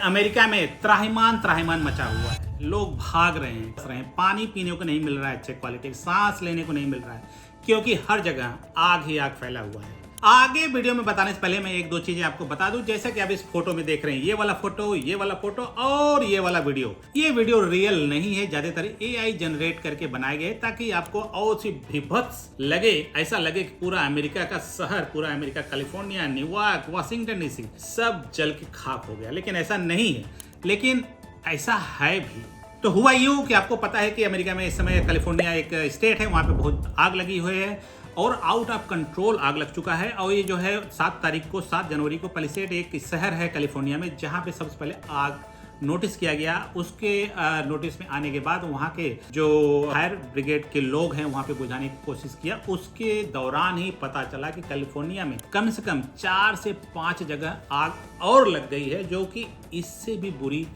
America में त्राहिमाम त्राहिमाम मचा हुआ है। लोग भाग रहे हैं, पानी पीने को नहीं मिल रहा है अच्छे क्वालिटी, सांस लेने को नहीं मिल रहा है, क्योंकि हर जगह आग ही आग फैला हुआ है। आगे वीडियो में बताने से पहले मैं एक दो चीजें आपको बता दूं। जैसा कि आप इस फोटो में देख रहे हैं, ये वाला फोटो और ये वाला वीडियो, ये वीडियो रियल नहीं है, ज्यादातर एआई जनरेट करके बनाए गए ताकि आपको और सी भीभत्स लगे, ऐसा लगे कि पूरा अमेरिका का शहर, पूरा America, California, New York, Washington DC सब जल के खाक हो गया। लेकिन ऐसा नहीं है, लेकिन ऐसा है भी। तो हुआ यूं कि आपको पता है कि अमेरिका में इस समय कैलिफोर्निया एक स्टेट है, वहां पे बहुत आग लगी हुई है और आउट ऑफ कंट्रोल आग लग चुका है। और ये जो है 7 जनवरी को पैलिसेड एक शहर है कैलिफोर्निया में, जहां पे सबसे पहले आग नोटिस किया गया। उसके नोटिस में आने के बाद वहां के जो फायर ब्रिगेड के लोग हैं वहां पे बुझाने की कोशिश किया। उसके दौरान ही पता चला कि कैलिफोर्निया में कम से कम 4 से 5 जगह आग और लग गई है, जो कि इससे भी बुरी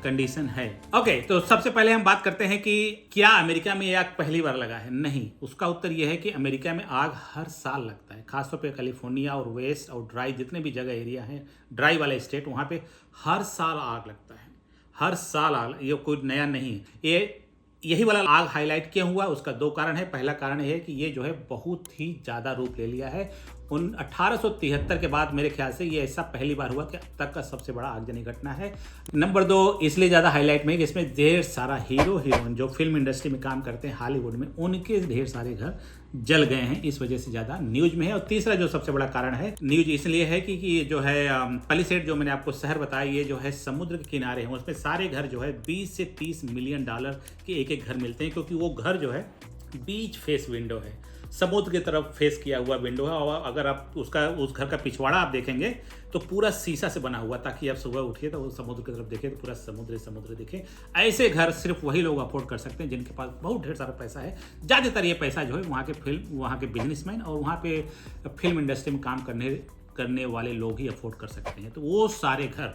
कंडीशन है। ओके, तो सबसे पहले हम बात करते हैं कि क्या अमेरिका में आग पहली बार लगा है? नहीं, उसका उत्तर यह है कि अमेरिका में आग हर साल लगता है। खासतौर पे कैलिफोर्निया और वेस्ट और ड्राई जितने भी जगह एरिया है, ड्राई वाला स्टेट, वहां पे हर साल आग लगता है, हर साल आग। ये कोई नया नहीं है। यही वाला आग हाईलाइट क्यों हुआ? उसका 2 कारण है। पहला कारण है कि ये जो है बहुत ही ज्यादा रूप ले लिया है। 1873 के बाद मेरे ख्याल से ये ऐसा पहली बार हुआ कि अब तक का सबसे बड़ा आगजनी घटना है। नंबर 2 इसलिए ज्यादा हाईलाइट में कि इसमें ढेर सारा हीरो हीरोइन जो फिल्म इंडस्ट्री में काम करते हैं हॉलीवुड में, उनके ढेर सारे घर जल गए हैं, इस वजह से ज्यादा न्यूज में है। और तीसरा जो सबसे बड़ा कारण है न्यूज इसलिए है कि ये जो है पैलिसेड, जो मैंने आपको शहर बताया, ये जो है समुद्र के किनारे है। उसमें सारे घर जो है 20 से 30 मिलियन डॉलर के एक घर मिलते हैं, क्योंकि वो घर जो है बीच फेस विंडो है, समुद्र की तरफ फेस किया हुआ विंडो है। और अगर आप उस घर का पिछवाड़ा आप देखेंगे तो पूरा शीशा से बना हुआ, ताकि आप सुबह उठिए तो वो समुद्र की तरफ देखे तो पूरा समुद्र दिखे। ऐसे घर सिर्फ वही लोग अफोर्ड कर सकते हैं जिनके पास बहुत ढेर सारा पैसा है। ज़्यादातर ये पैसा जो है वहाँ के बिजनेसमैन और वहाँ पे फिल्म इंडस्ट्री में काम करने वाले लोग ही अफोर्ड कर सकते हैं। तो वो सारे घर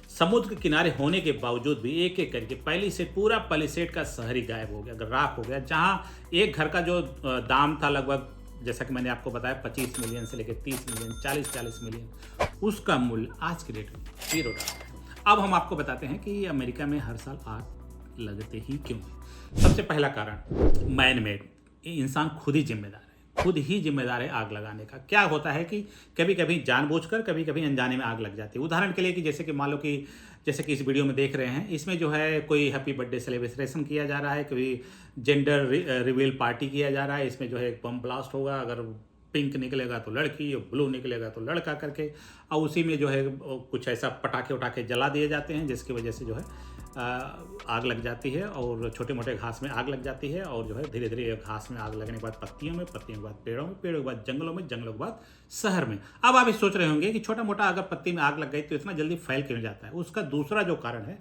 समुद्र के किनारे होने के बावजूद भी एक एक करके पूरा पैलिसेड का शहर ही गायब हो गया, राख हो गया। जहाँ एक घर का जो दाम था लगभग, जैसा कि मैंने आपको बताया, 25 मिलियन से लेकर 30 मिलियन, 40 मिलियन, उसका मूल्य आज के डेट में $0 है। अब हम आपको बताते हैं कि अमेरिका में हर साल आग लगते ही क्यों है। सबसे पहला कारण मैन मेड, इंसान खुद ही जिम्मेदार है आग लगाने का। क्या होता है कि कभी कभी जानबूझकर, कभी कभी अनजाने में आग लग जाती है। उदाहरण के लिए कि जैसे कि मान लो कि जैसे कि इस वीडियो में देख रहे हैं, इसमें जो है कोई हैप्पी बर्थडे सेलिब्रेशन किया जा रहा है, कोई जेंडर रिवील पार्टी किया जा रहा है। इसमें जो है एक बम ब्लास्ट होगा, अगर पिंक निकलेगा तो लड़की और ब्लू निकलेगा तो लड़का करके, और उसी में जो है कुछ ऐसा पटाखे जला दिए जाते हैं जिसकी वजह से जो है आग लग जाती है। और छोटे मोटे घास में आग लग जाती है, और जो है धीरे धीरे घास में आग लगने के बाद पत्तियों के बाद पेड़ों के बाद जंगलों के बाद शहर में। अब आप सोच रहे होंगे कि छोटा मोटा अगर पत्ती में आग लग गई तो इतना जल्दी फैल क्यों जाता है? उसका दूसरा जो कारण है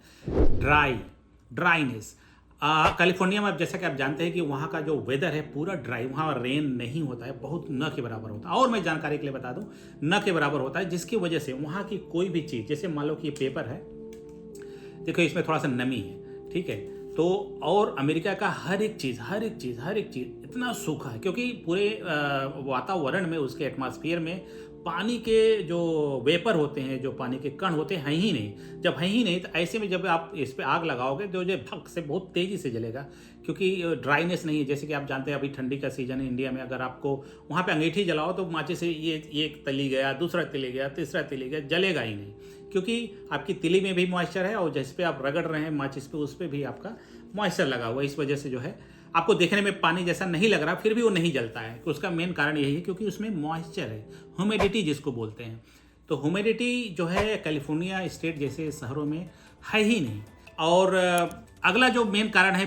ड्राइनेस। कैलिफोर्निया में जैसा कि आप जानते हैं कि वहाँ का जो वेदर है पूरा ड्राई, वहाँ रेन नहीं होता है, बहुत न के बराबर होता है। और मैं जानकारी के लिए बता दूं, न के बराबर होता है, जिसकी वजह से वहाँ की कोई भी चीज़, जैसे मान लो कि ये पेपर है, देखो इसमें थोड़ा सा नमी है, ठीक है, तो और अमेरिका का हर एक चीज़ इतना सूखा है, क्योंकि पूरे वातावरण में, उसके एटमॉस्फेयर में पानी के जो वेपर होते हैं, जो पानी के कण होते हैं ही नहीं। जब है ही नहीं तो ऐसे में जब आप इस पे आग लगाओगे तो जो भक से बहुत तेज़ी से जलेगा, क्योंकि ड्राइनेस नहीं है। जैसे कि आप जानते हैं अभी ठंडी का सीजन है इंडिया में, अगर आपको वहाँ पे अंगीठी जलाओ तो माचिस से ये एक तली गया, दूसरा तली गया, तीसरा तली गया, जलेगा ही नहीं, क्योंकि आपकी तिली में भी मॉइस्चर है और जिस पे आप रगड़ रहे हैं माचिस पे, उस पर भी आपका मॉइस्चर लगा हुआ है। इस वजह से जो है आपको देखने में पानी जैसा नहीं लग रहा, फिर भी वो नहीं जलता है। उसका मेन कारण यही है क्योंकि उसमें मॉइस्चर है, ह्यूमिडिटी जिसको बोलते हैं। तो ह्यूमिडिटी जो है कैलिफोर्निया स्टेट जैसे शहरों में है ही नहीं। और अगला जो मेन कारण है,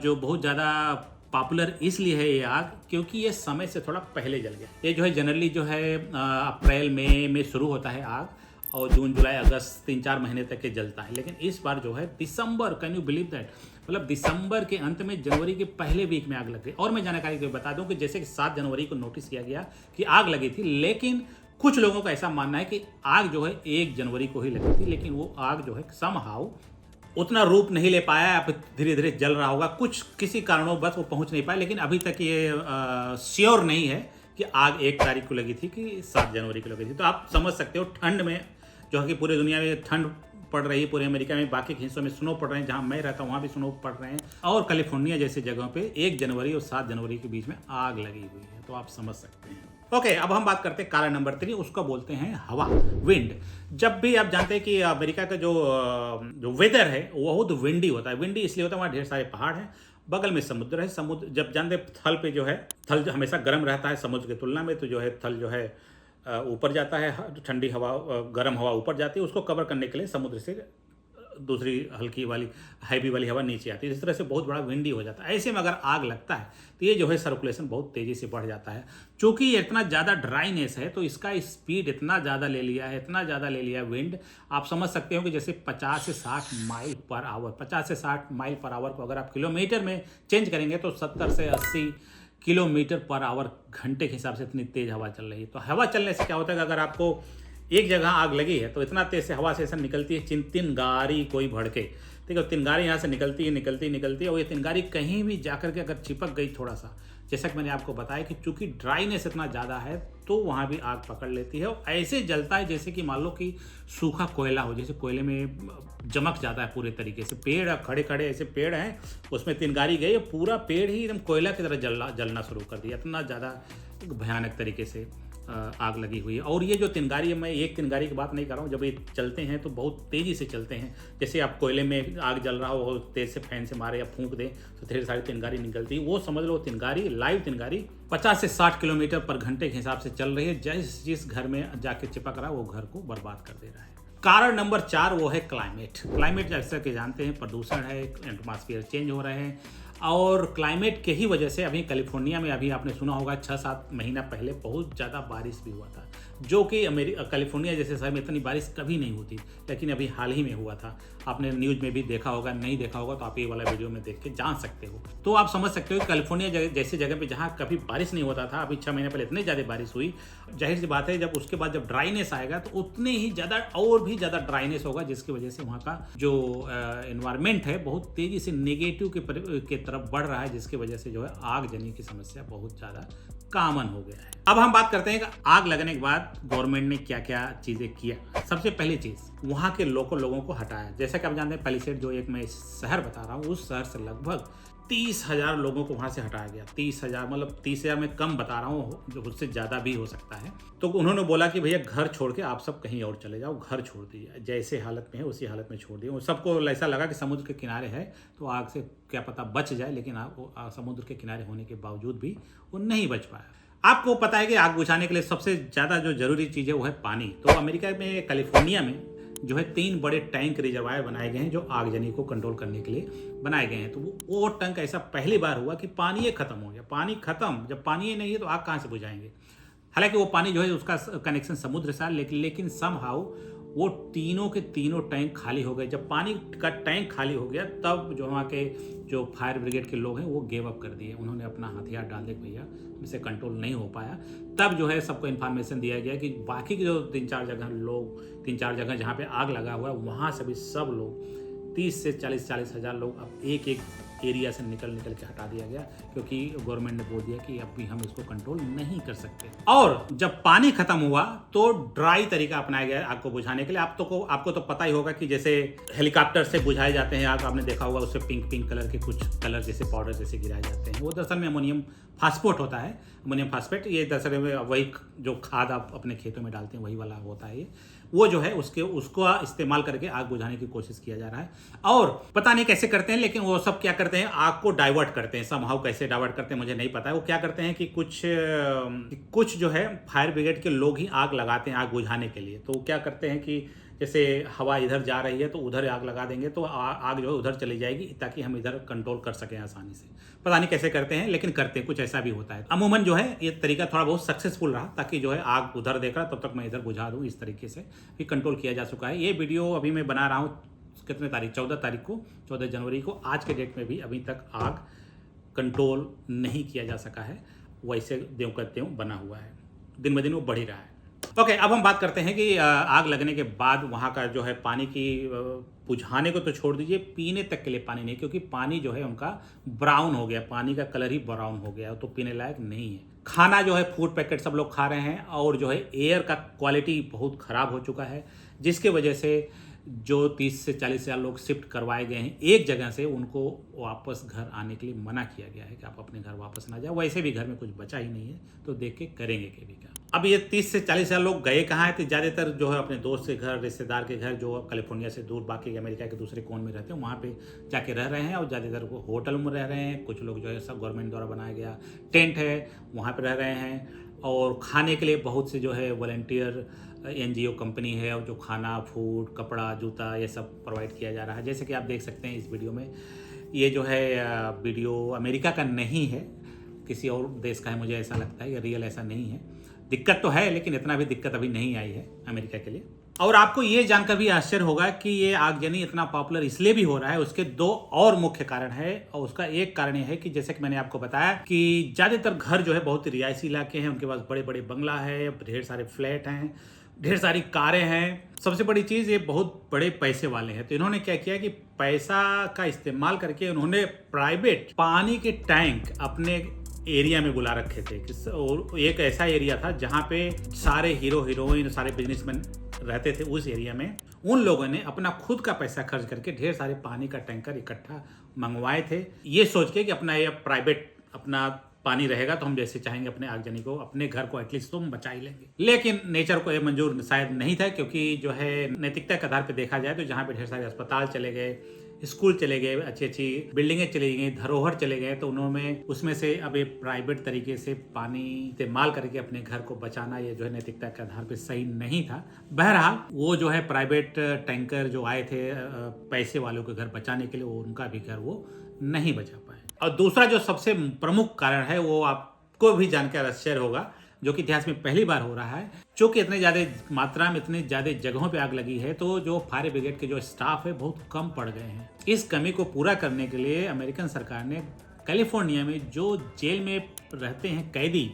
जो बहुत ज़्यादा पॉपुलर इसलिए है ये आग, क्योंकि ये समय से थोड़ा पहले जल गया। ये जो है जनरली जो है अप्रैल मई में शुरू होता है आग, और जून जुलाई अगस्त 3-4 महीने तक के जलता है। लेकिन इस बार जो है दिसंबर, कैन यू बिलीव दैट, मतलब दिसंबर के अंत में जनवरी के पहले वीक में आग लग गई। और मैं जानकारी को बता दूं कि जैसे कि 7 जनवरी को नोटिस किया गया कि आग लगी थी, लेकिन कुछ लोगों का ऐसा मानना है कि आग जो है 1 जनवरी को ही लगी थी, लेकिन वो आग जो है समहाउ उतना रूप नहीं ले पाया, अब धीरे धीरे जल रहा होगा, किसी कारणों वो पहुंच नहीं पाया। लेकिन अभी तक ये श्योर नहीं है कि आग 1 तारीख को लगी थी कि 7 जनवरी को लगी थी। तो आप समझ सकते हो ठंड में जो है कि पूरी दुनिया में ठंड पड़ रही है पूरे अमेरिका में, बाकी के हिस्सों में स्नो पड़ रहे हैं, जहां मैं रहता हूं वहां भी स्नो पड़ रहे हैं, और कैलिफोर्निया जैसी जगहों पे 1 जनवरी और 7 जनवरी के बीच में आग लगी हुई है, तो आप समझ सकते हैं। ओके, अब हम बात करते हैं कारण नंबर 3, उसको बोलते हैं हवा, विंड। जब भी आप जानते हैं कि अमेरिका का जो वेदर है वो बहुत विंडी होता है। विंडी इसलिए होता है वहाँ ढेर सारे पहाड़ हैं, बगल में समुद्र है। समुद्र जब जानते थल पे जो है, थल जो हमेशा गर्म रहता है समुद्र की तुलना में, तो जो है थल जो है ऊपर जाता है, ठंडी हवा गर्म हवा ऊपर जाती है, उसको कवर करने के लिए समुद्र से दूसरी हल्की वाली हैवी वाली हवा नीचे आती है। इस तरह से बहुत बड़ा विंडी हो जाता है। ऐसे में अगर आग लगता है तो ये जो है सर्कुलेशन बहुत तेज़ी से बढ़ जाता है। चूँकि ये इतना ज़्यादा ड्राइनेस है तो इसका स्पीड इतना ज़्यादा ले लिया है, इतना ज़्यादा ले लिया विंड, आप समझ सकते हो कि जैसे 50 से 60 माइल पर आवर, 50 से 60 माइल पर आवर को अगर आप किलोमीटर में चेंज करेंगे तो 70 से 80 किलोमीटर पर आवर घंटे के हिसाब से इतनी तेज़ हवा चल रही है। तो हवा चलने से क्या होता है कि अगर आपको एक जगह आग लगी है तो इतना तेज से हवा से ऐसा निकलती है, तिनगारी कोई भड़के, ठीक है, तिनगारी यहाँ से निकलती है और ये तिनगारी कहीं भी जाकर के अगर चिपक गई थोड़ा सा, जैसा कि मैंने आपको बताया कि चूंकि ड्राइनेस इतना ज़्यादा है तो वहाँ भी आग पकड़ लेती है और ऐसे जलता है जैसे कि मान लो कि सूखा कोयला हो, जैसे कोयले में जमक जाता है पूरे तरीके से। पेड़ खड़े खड़े ऐसे पेड़ हैं, उसमें तिनगारी गई, पूरा पेड़ ही एकदम कोयला की तरह जलना शुरू कर दिया। इतना ज़्यादा भयानक तरीके से आग लगी हुई है। और ये जो तिनगारी है, मैं एक तिनगारी की बात नहीं कर रहा हूँ, जब ये चलते हैं तो बहुत तेज़ी से चलते हैं। जैसे आप कोयले में आग जल रहा हो, तेज़ से फैन से मारे या फूंक दें तो ढेर सारी तिनगारी निकलती है। वो समझ लो तिनगारी, लाइव तिनगारी 50 से 60 किलोमीटर पर घंटे के हिसाब से चल रही है। जिस घर में जाके चिपक रहा है वो घर को बर्बाद कर दे रहा है। कारण नंबर 4 वो है क्लाइमेट। क्लाइमेट जैसा कि जानते हैं प्रदूषण है, एटमॉस्फेयर चेंज हो रहे हैं, और क्लाइमेट के ही वजह से अभी कैलिफोर्निया में अभी आपने सुना होगा 6-7 महीना पहले बहुत ज़्यादा बारिश भी हुआ था, जो कि कैलिफोर्निया जैसे शहर में इतनी बारिश कभी नहीं होती, लेकिन अभी हाल ही में हुआ था। आपने न्यूज़ में भी देखा होगा, नहीं देखा होगा तो आप ये वाला वीडियो में देख के जान सकते हो। तो आप समझ सकते हो कि कैलिफोर्निया जैसी जगह पे जहाँ कभी बारिश नहीं होता था, अभी 6 महीने पहले इतनी ज़्यादा बारिश हुई। जाहिर सी बात है जब उसके बाद जब ड्राइनेस आएगा तो उतने ही ज़्यादा और भी ज़्यादा ड्राइनेस होगा, जिसकी वजह से वहाँ का जो एनवायरमेंट है बहुत तेज़ी से नेगेटिव के तरफ बढ़ रहा है, जिसकी वजह से जो है आगजनी की समस्या बहुत ज़्यादा कॉमन हो गया है। अब हम बात करते हैं कि आग लगने के बाद गवर्नमेंट ने क्या क्या चीज़ें किया। सबसे पहली चीज़, वहाँ के लोकल लोगों को हटाया। जैसा कि आप जानते हैं पैलिसेड जो एक मैं शहर बता रहा हूँ, उस शहर से लगभग 30,000 लोगों को वहाँ से हटाया गया। 30,000 मतलब 30,000 में कम बता रहा हूँ, जो उससे ज़्यादा भी हो सकता है। तो उन्होंने बोला कि भैया घर छोड़ के आप सब कहीं और चले जाओ, घर छोड़ दीजिए, जैसे हालत में है उसी हालत में छोड़ दिए। सबको ऐसा लगा कि समुद्र के किनारे है तो आग से क्या पता बच जाए, लेकिन समुद्र के किनारे होने के बावजूद भी वो नहीं बच पाया। आपको पता है कि आग बुझाने के लिए सबसे ज़्यादा जो जरूरी चीज़ है वो है पानी। तो अमेरिका में कैलिफोर्निया में जो है 3 बड़े टैंक रिजर्वायर बनाए गए हैं जो आगजनी को कंट्रोल करने के लिए बनाए गए हैं। तो वो टैंक ऐसा पहली बार हुआ कि पानी ही खत्म हो गया। पानी खत्म, जब पानी ही नहीं है तो आग कहाँ से बुझाएंगे। हालांकि वो पानी जो है उसका कनेक्शन समुद्र से, लेकिन समहाउ वो तीनों के तीनों टैंक खाली हो गए। जब पानी का टैंक खाली हो गया तब जो वहाँ के जो फायर ब्रिगेड के लोग हैं वो गिव अप कर दिए। उन्होंने अपना हथियार डाल दिया, भैया हमसे कंट्रोल नहीं हो पाया। तब जो है सबको इन्फॉर्मेशन दिया गया कि बाकी के जो 3-4 जगह जहाँ पे आग लगा हुआ है वहाँ से भी सब लोग 30 से 40 हज़ार लोग अब एक एरिया से निकल के हटा दिया गया, क्योंकि गवर्नमेंट ने बोल दिया कि अब भी हम इसको कंट्रोल नहीं कर सकते। और जब पानी खत्म हुआ तो ड्राई तरीका अपनाया गया आग को बुझाने के लिए। आपको तो पता ही होगा कि जैसे हेलीकॉप्टर से बुझाए जाते हैं आग, आपने देखा होगा, उससे पिंक कलर के कुछ कलर जैसे पाउडर जैसे गिराए जाते हैं। वो दरअसल में अमोनियम फास्फेट होता है। अमोनियम फास्फेट ये दरअसल में वही जो खाद आप अपने खेतों में डालते हैं वही वाला होता है। ये वो जो है उसको इस्तेमाल करके आग बुझाने की कोशिश किया जा रहा है। और पता नहीं कैसे करते हैं, लेकिन वो सब क्या करते हैं, आग को डाइवर्ट करते हैं। समहाउ कैसे डाइवर्ट करते हैं मुझे नहीं पता है। वो क्या करते हैं कि कुछ जो है फायर ब्रिगेड के लोग ही आग लगाते हैं आग बुझाने के लिए। तो वो क्या करते हैं कि जैसे हवा इधर जा रही है तो उधर आग लगा देंगे तो आग जो है उधर चली जाएगी, ताकि हम इधर कंट्रोल कर सकें आसानी से। पता नहीं कैसे करते हैं, लेकिन करते हैं, कुछ ऐसा भी होता है। अमूमन जो है ये तरीका थोड़ा बहुत सक्सेसफुल रहा, ताकि जो है आग उधर देख रहा तब तक मैं इधर बुझा दूँ, इस तरीके से भी कंट्रोल किया जा चुका है। ये वीडियो अभी मैं बना रहा हूँ कितने तारीख, 14 जनवरी को। आज के डेट में भी अभी तक आग कंट्रोल नहीं किया जा सका है, वैसे त्यों का त्यों बना हुआ है, दिन ब दिन वो बढ़ ही रहा है। ओके, अब हम बात करते हैं कि आग लगने के बाद वहाँ का जो है पानी की बुझाने को तो छोड़ दीजिए, पीने तक के लिए पानी नहीं, क्योंकि पानी जो है उनका ब्राउन हो गया, पानी का कलर ही ब्राउन हो गया, तो पीने लायक नहीं है। खाना जो है फूड पैकेट सब लोग खा रहे हैं, और जो है एयर का क्वालिटी बहुत ख़राब हो चुका है, जिसके वजह से जो 30 से 40 हज़ार लोग शिफ्ट करवाए गए हैं एक जगह से, उनको वापस घर आने के लिए मना किया गया है कि आप अपने घर वापस ना जाओ। वैसे भी घर में कुछ बचा ही नहीं है, तो देख के करेंगे के भी क्या। अब ये 30 से 40 हज़ार लोग गए कहाँ हैं? तो ज़्यादातर जो है अपने दोस्त के घर, रिश्तेदार के घर, जो कैलिफोर्निया से दूर बाकी अमेरिका के दूसरे कोन में रहते हैं, वहाँ पे जाके रह रहे हैं। और ज़्यादातर वो होटल में रह रहे हैं। कुछ लोग जो है सब गवर्नमेंट द्वारा बनाया गया टेंट है, वहाँ पर रह रहे हैं। और खाने के लिए बहुत से जो है वॉलंटियर एनजीओ कंपनी है, और जो खाना, फूड, कपड़ा, जूता, ये सब प्रोवाइड किया जा रहा है। जैसे कि आप देख सकते हैं इस वीडियो में, ये जो है वीडियो अमेरिका का नहीं है, किसी और देश का है, मुझे ऐसा लगता है। ये रियल ऐसा नहीं है। दिक्कत तो है, लेकिन इतना भी दिक्कत अभी नहीं आई है अमेरिका के लिए। और आपको ये जानकर भी आश्चर्य होगा कि ये आगजनी इतना पॉपुलर इसलिए भी हो रहा है, उसके दो और मुख्य कारण है। और उसका एक कारण ये है कि जैसे कि मैंने आपको बताया कि ज़्यादातर घर जो है बहुत रिहायशी इलाके हैं, उनके पास बड़े बड़े बंगला है, ढेर सारे फ्लैट हैं, ढेर सारी कारें हैं। सबसे बड़ी चीज़, ये बहुत बड़े पैसे वाले हैं। तो इन्होंने क्या किया कि पैसा का इस्तेमाल करके उन्होंने प्राइवेट पानी के टैंक अपने एरिया में बुला रखे थे। और एक ऐसा एरिया था जहाँ पे सारे हीरो हीरोइन, सारे बिजनेसमैन रहते थे। उस एरिया में उन लोगों ने अपना खुद का पैसा खर्च करके ढेर सारे पानी का टैंकर इकट्ठा मंगवाए थे, ये सोच के कि अपना ये प्राइवेट अपना पानी रहेगा तो हम जैसे चाहेंगे अपने आगजनी को, अपने घर को एटलीस्ट तो हम बचा ही लेंगे। लेकिन नेचर को ये मंजूर शायद नहीं था, क्योंकि जो है नैतिकता के आधार पर देखा जाए तो जहाँ पे ढेर सारे अस्पताल चले गए, स्कूल चले गए, अच्छी अच्छी बिल्डिंगें चली गई, धरोहर चले गए, तो उन्होंने उसमें से अब एक प्राइवेट तरीके से पानी इस्तेमाल करके अपने घर को बचाना, ये जो है नैतिकता के आधार पे सही नहीं था। बहरहाल वो जो है प्राइवेट टैंकर जो आए थे पैसे वालों के घर बचाने के लिए, वो उनका भी घर वो नहीं बचा पाए। और दूसरा जो सबसे प्रमुख कारण है, वो आपको भी जानकर आश्चर्य होगा, जो कि इतिहास में पहली बार हो रहा है। चूंकि इतने ज़्यादा मात्रा में, इतनी ज़्यादा जगहों पे आग लगी है, तो जो फायर ब्रिगेड के जो स्टाफ है बहुत कम पड़ गए हैं। इस कमी को पूरा करने के लिए अमेरिकन सरकार ने कैलिफोर्निया में जो जेल में रहते हैं कैदी,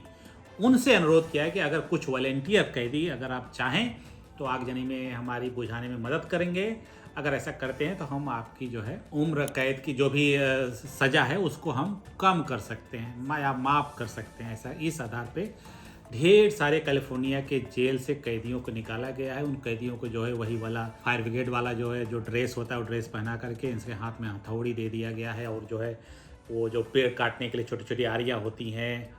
उनसे अनुरोध किया है कि अगर कुछ वॉलंटियर कैदी अगर आप चाहें तो आगजनी में हमारी बुझाने में मदद करेंगे। अगर ऐसा करते हैं तो हम आपकी जो है उम्र कैद की जो भी सज़ा है उसको हम कम कर सकते हैं या माफ़ कर सकते हैं। ऐसा इस आधार पे ढेर सारे कैलिफोर्निया के जेल से कैदियों को निकाला गया है। उन कैदियों को जो है वही वाला फायर ब्रिगेड वाला जो है जो ड्रेस होता है, वो ड्रेस पहना करके इनके हाथ में हथौड़ी दे दिया गया है। और जो है वो जो पेड़ काटने के लिए छोटी छोटी आरियाँ होती हैं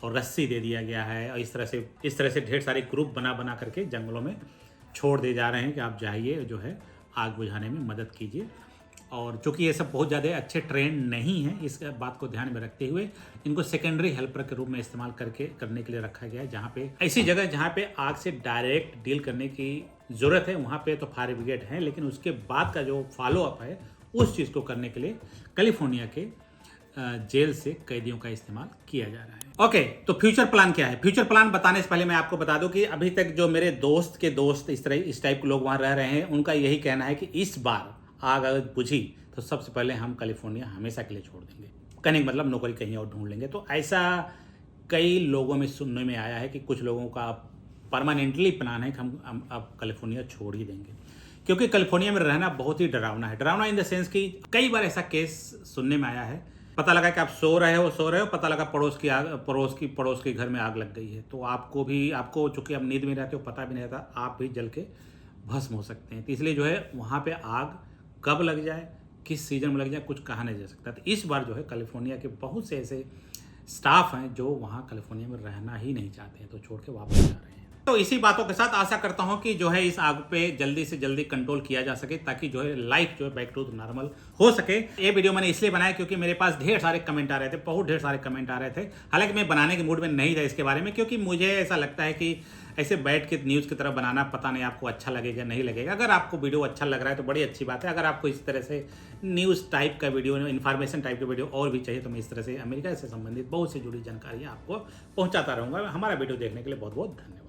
और रस्सी दे दिया गया है। और इस तरह से ढेर सारे ग्रुप बना बना करके जंगलों में छोड़ दे जा रहे हैं कि आप जाइए, जो है आग बुझाने में मदद कीजिए। और चूँकि ये सब बहुत ज़्यादा अच्छे ट्रेंड नहीं है, इस बात को ध्यान में रखते हुए इनको सेकेंडरी हेल्पर के रूप में इस्तेमाल करने के लिए रखा गया है। जहाँ पे ऐसी जगह जहाँ पे आग से डायरेक्ट डील करने की ज़रूरत है, वहाँ पे तो फायर ब्रिगेड है, लेकिन उसके बाद का जो फॉलोअप है उस चीज़ को करने के लिए कैलिफोर्निया के जेल से कैदियों का इस्तेमाल किया जा रहा है। ओके, तो फ्यूचर प्लान क्या है? फ्यूचर प्लान बताने से पहले मैं आपको बता दूं कि अभी तक जो मेरे दोस्त के दोस्त इस टाइप के लोग वहाँ रह रहे हैं, उनका यही कहना है कि इस बार आग अगर बुझी तो सबसे पहले हम कैलिफोर्निया हमेशा के लिए छोड़ देंगे। कहने का मतलब नौकरी कहीं और ढूंढ लेंगे। तो ऐसा कई लोगों में सुनने में आया है कि कुछ लोगों का परमानेंटली प्लान है कि हम अब कैलिफोर्निया छोड़ ही देंगे, क्योंकि कैलिफोर्निया में रहना बहुत ही डरावना है। डरावना इन द सेंस कि कई बार ऐसा केस सुनने में आया है, पता लगा कि आप सो रहे हो, पता लगा पड़ोस के घर में आग लग गई है, तो आपको चूंकि आप नींद में रहते हो, पता भी नहीं रहता, आप भी जल के भस्म हो सकते हैं। तो इसलिए जो है वहाँ पे आग कब लग जाए, किस सीजन में लग जाए, कुछ कहा नहीं जा सकता। तो इस बार जो है कैलिफोर्निया के बहुत से ऐसे स्टाफ हैं जो वहाँ कैलिफोर्निया में रहना ही नहीं चाहते हैं, तो छोड़ के वापस जा रहे हैं। तो इसी बातों के साथ आशा करता हूं कि जो है इस आग पे जल्दी से जल्दी कंट्रोल किया जा सके, ताकि जो है लाइफ जो है बैक टू नॉर्मल हो सके। ये वीडियो मैंने इसलिए बनाया क्योंकि मेरे पास ढेर सारे कमेंट आ रहे थे, बहुत ढेर सारे कमेंट आ रहे थे। हालांकि मैं बनाने के मूड में नहीं था इसके बारे में, क्योंकि मुझे ऐसा लगता है कि ऐसे बैठ के न्यूज़ की तरफ बनाना, पता नहीं आपको अच्छा लगेगा नहीं लगेगा। अगर आपको वीडियो अच्छा लग रहा है तो बड़ी अच्छी बात है। अगर आपको इस तरह से न्यूज़ टाइप का वीडियो, इन्फॉर्मेशन टाइप का वीडियो और भी चाहिए, तो मैं इस तरह से अमेरिका से संबंधित बहुत सी जुड़ी जानकारियाँ आपको पहुँचाता रहूँगा। हमारा वीडियो देखने के लिए बहुत बहुत धन्यवाद।